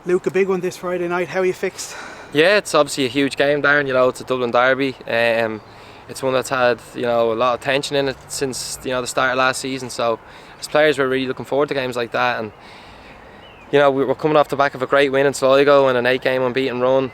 Luke, a big one this Friday night. How are you fixed? Yeah, it's obviously a huge game, Darren. It's a Dublin derby. It's one that's had a lot of tension in it since the start of last season. So as players, we're really looking forward to games like that. And we're coming off the back of a great win in Sligo and an 8-game unbeaten run.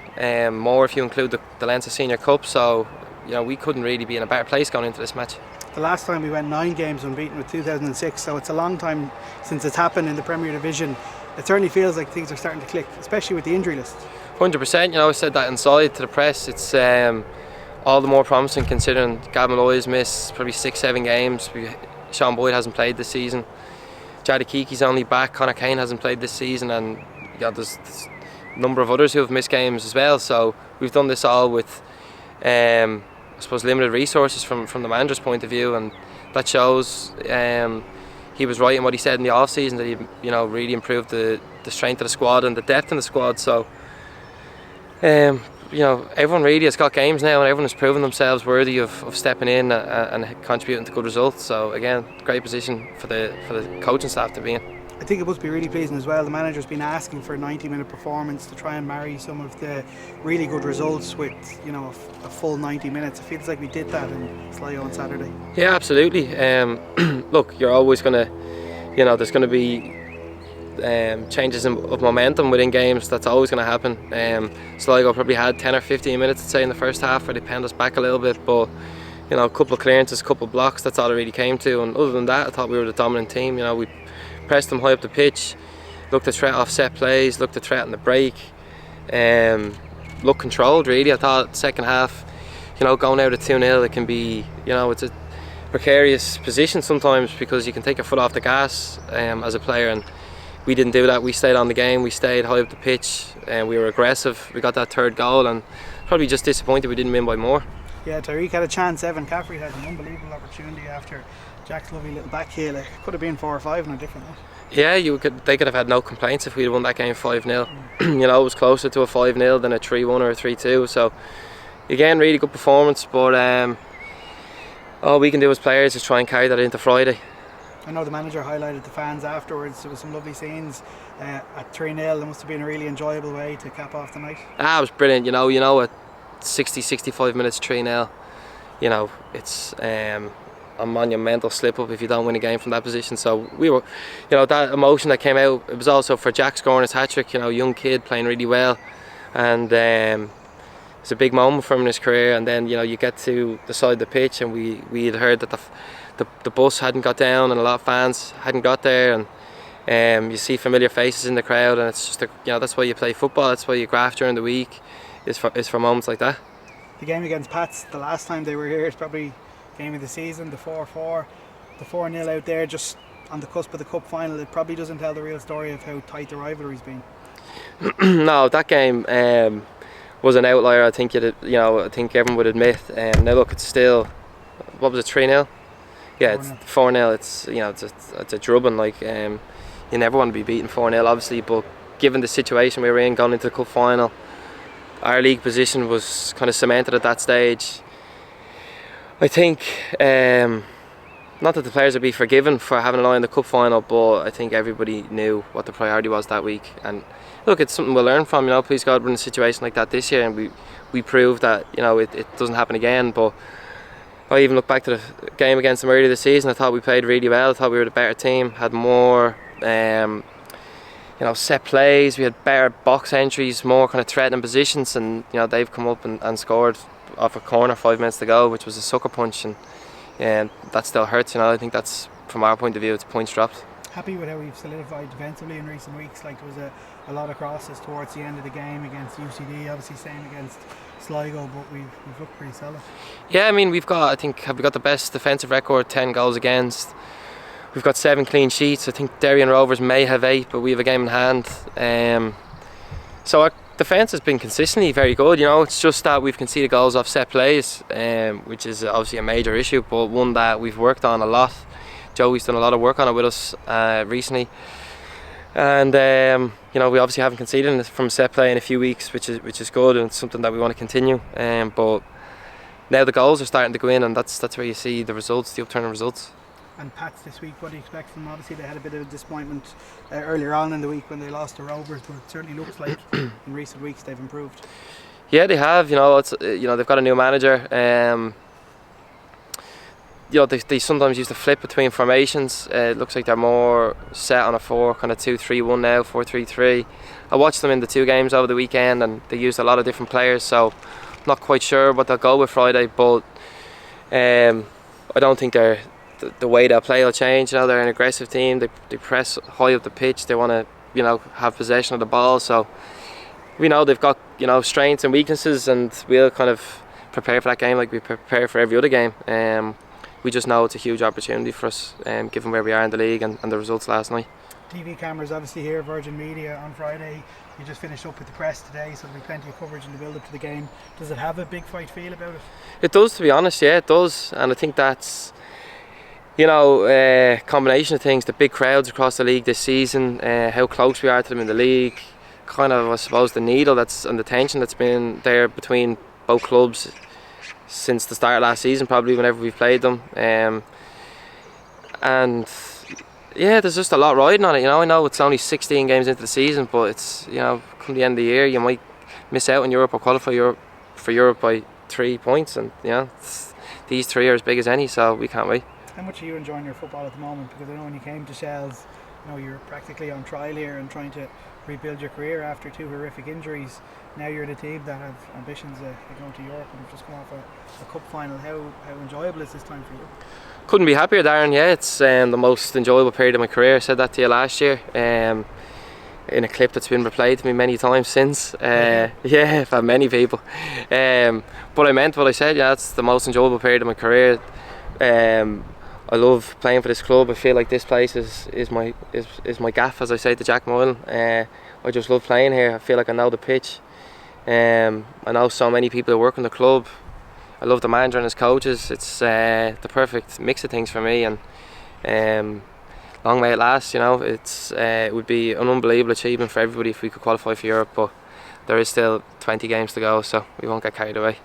More if you include the Leinster Senior Cup. So we couldn't really be in a better place going into this match. The last time we went 9 games unbeaten was 2006. So it's a long time since it's happened in the Premier Division. It certainly feels like things are starting to click, especially with the injury list. 100%. I said that inside to the press. It's all the more promising considering Gavin Malloy's missed probably 6-7 games. Sean Boyd hasn't played this season. Jada Kiki's only back. Conor Kane hasn't played this season, and there's a number of others who have missed games as well. So we've done this all with, I suppose, limited resources from the manager's point of view, and that shows. He was right in what he said in the off season, that he really improved the strength of the squad and the depth in the squad. So everyone really has got games now, and everyone has proven themselves worthy of stepping in and contributing to good results. So again, great position for the coaching staff to be in. I think it must be really pleasing as well. The manager's been asking for a 90-minute performance to try and marry some of the really good results with a full 90 minutes. It feels like we did that in Sligo on Saturday. Yeah, absolutely. Look, you're always going to, there's going to be changes of momentum within games. That's always going to happen. Sligo probably had 10 or 15 minutes, I'd say, in the first half where they penned us back a little bit, but a couple of clearances, a couple of blocks, that's all it really came to. And other than that, I thought we were the dominant team. We pressed them high up the pitch, looked to threat off set plays, looked to threaten the break, looked controlled really. I thought second half, going out at 2-0, it can be, it's a precarious position sometimes because you can take your foot off the gas as a player, and we didn't do that. We stayed on the game, we stayed high up the pitch, and we were aggressive. We got that third goal, and probably just disappointed we didn't win by more. Yeah, Tyreek had a chance. Evan Caffrey had an unbelievable opportunity after Jack's lovely little back heel. It could have been 4 or 5 in a different night. Yeah, they could have had no complaints if we'd won that game 5-0. It was closer to a 5-0 than a 3-1 or a 3-2. So again, really good performance, but all we can do as players is try and carry that into Friday. I know the manager highlighted the fans afterwards. There was some lovely scenes at 3-0. It must have been a really enjoyable way to cap off the night. It was brilliant. At 60-65 minutes 3-0, it's a monumental slip up if you don't win a game from that position. So we were, that emotion that came out, it was also for Jack scoring his hat-trick, young kid playing really well, and it's a big moment for him in his career. And then you get to the side of the pitch, and we had heard that the bus hadn't got down and a lot of fans hadn't got there, and you see familiar faces in the crowd, and it's just that's why you play football, that's why you graft during the week, is for moments like that. The game against Pats, the last time they were here, it's probably game of the season, the 4-4, the 4-0 out there just on the cusp of the cup final. It probably doesn't tell the real story of how tight the rivalry's been. No, that game was an outlier. I think I think everyone would admit. Now look, it's still, what was it, 3-0? Yeah, it's 4-0. It's a drubbing. Like you never want to be beaten 4-0, obviously, but given the situation we were in going into the cup final, our league position was kind of cemented at that stage. I think not that the players would be forgiven for having an eye on the cup final, but I think everybody knew what the priority was that week. And look, it's something we'll learn from. Please God, we're in a situation like that this year, and we proved that it doesn't happen again. But I even look back to the game against them earlier this season. I thought we played really well. I thought we were the better team, had more set plays, we had better box entries, more kind of threatening positions, and they've come up and scored off a corner 5 minutes to go, which was a sucker punch, and that still hurts. I think that's, from our point of view, it's points dropped. Happy with how we've solidified defensively in recent weeks. Like, there was a lot of crosses towards the end of the game against UCD, obviously same against Sligo, but we've looked pretty solid. Yeah, we've got the best defensive record, 10 goals against. We've got 7 clean sheets. I think Derry and Rovers may have 8, but we have a game in hand. So our defence has been consistently very good. It's just that we've conceded goals off set plays, which is obviously a major issue, but one that we've worked on a lot. Joey's done a lot of work on it with us recently, and we obviously haven't conceded from set play in a few weeks, which is good, and it's something that we want to continue. But now the goals are starting to go in, and that's where you see the results, the upturning results. And Pats this week, what do you expect from them? Obviously they had a bit of a disappointment earlier on in the week when they lost to Rovers, but it certainly looks like in recent weeks they've improved. Yeah, they have. They've got a new manager. They sometimes used to flip between formations. It looks like they're more set on a 2-3-1 now, 4-3-3. I watched them in the 2 games over the weekend, and they used a lot of different players. So, not quite sure what they'll go with Friday, but I don't think the way they'll play will change. They're an aggressive team. They press high up the pitch. They want to have possession of the ball. So we know they've got strengths and weaknesses, and we'll kind of prepare for that game like we prepare for every other game. We just know it's a huge opportunity for us, given where we are in the league and the results last night. TV cameras obviously here, Virgin Media on Friday. You just finished up with the press today, so there'll be plenty of coverage in the build-up to the game. Does it have a big fight feel about it? It does, to be honest. Yeah, it does, and I think that's combination of things. The big crowds across the league this season, how close we are to them in the league. Kind of, I suppose, the needle and the tension that's been there between both clubs since the start of last season, probably whenever we've played them. And yeah, there's just a lot riding on it. I know it's only 16 games into the season, but it's come the end of the year, you might miss out on Europe or qualify for Europe by 3 points, and these 3 are as big as any, so we can't wait. How much are you enjoying your football at the moment? Because I know when you came to Shels, you're practically on trial here and trying to rebuild your career after 2 horrific injuries. Now you're in a team that have ambitions of going to Europe and have just come off a cup final. How enjoyable is this time for you? Couldn't be happier, Darren. Yeah, it's the most enjoyable period of my career. I said that to you last year in a clip that's been replayed to me many times since. Yeah, by many people. But I meant what I said. Yeah, it's the most enjoyable period of my career. I love playing for this club. I feel like this place is my gaff, as I say to Jack Moylan. I just love playing here. I feel like I know the pitch. I know so many people who work in the club. I love the manager and his coaches. It's the perfect mix of things for me, and long may it last. It would be an unbelievable achievement for everybody if we could qualify for Europe, but there is still 20 games to go, so we won't get carried away.